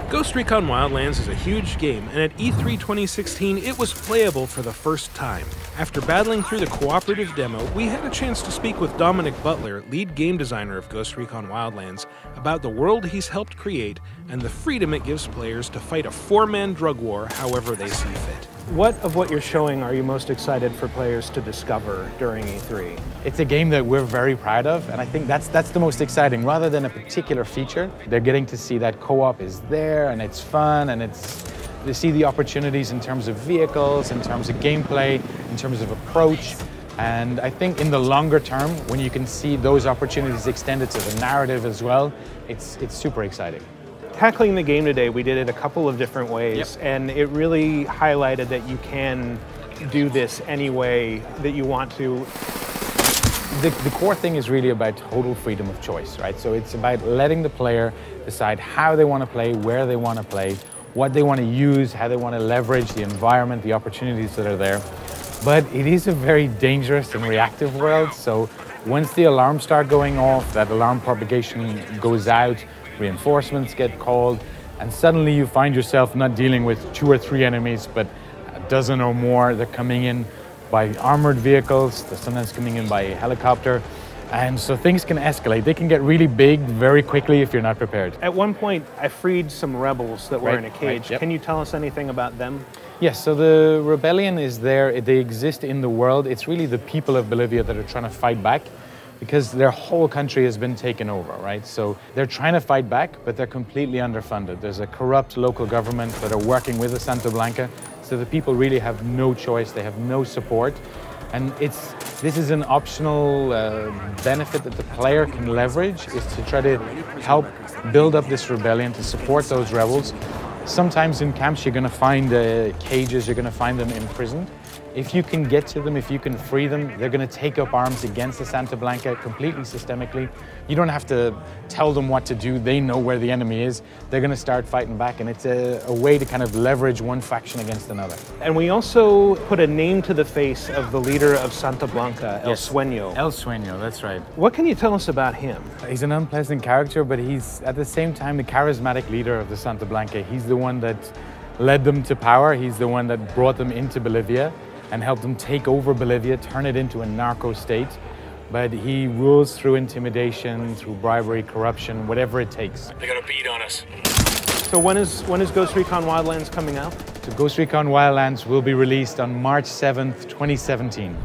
Ghost Recon Wildlands is a huge game, and at E3 2016 it was playable for the first time. After battling through the Cooperative demo, we had a chance to speak with Dominic Butler, lead game designer of Ghost Recon Wildlands, about the world he's helped create and the freedom it gives players to fight a four-man drug war however they see fit. What of what you're showing are you most excited for players to discover during E3? It's a game that we're very proud of, and I think that's the most exciting. Rather than a particular feature, they're getting to see that co-op is there and it's fun, and they see the opportunities in terms of vehicles, in terms of gameplay, in terms of approach. And I think in the longer term, when you can see those opportunities extended to the narrative as well, it's super exciting. Tackling the game today, we did it a couple of different ways, and it really highlighted that you can do this any way that you want to. The core thing is really about total freedom of choice, right? So it's about letting the player decide how they want to play, where they want to play, what they want to use, how they want to leverage the environment, the opportunities that are there. But it is a very dangerous and reactive world, so once the alarms start going off, that alarm propagation goes out, reinforcements get called, and suddenly you find yourself not dealing with 2 or 3 enemies, but a dozen or more. They're coming in by armored vehicles, they're sometimes coming in by helicopter, and so things can escalate. They can get really big very quickly if you're not prepared. At one point, I freed some rebels that were in a cage. Yep. Can you tell us anything about them? Yes, so the rebellion is there, they exist in the world. It's really the people of Bolivia that are trying to fight back, because their whole country has been taken over, right? So they're trying to fight back, but they're completely underfunded. There's a corrupt local government that are working with the Santa Blanca, so the people really have no choice, they have no support. And this is an optional benefit that the player can leverage, is to try to help build up this rebellion, to support those rebels. Sometimes in camps you're going to find cages, you're going to find them imprisoned. If you can get to them, if you can free them, they're going to take up arms against the Santa Blanca completely systemically. You don't have to tell them what to do. They know where the enemy is. They're going to start fighting back, and it's a way to kind of leverage one faction against another. And we also put a name to the face of the leader of Santa Blanca, El Sueño. El Sueño, that's right. What can you tell us about him? He's an unpleasant character, but he's at the same time the charismatic leader of the Santa Blanca. He's the one that led them to power. He's the one that brought them into Bolivia and helped them take over Bolivia, turn it into a narco state. But he rules through intimidation, through bribery, corruption, whatever it takes. They got a beat on us. So when is Ghost Recon Wildlands coming out? So Ghost Recon Wildlands will be released on March 7th, 2017.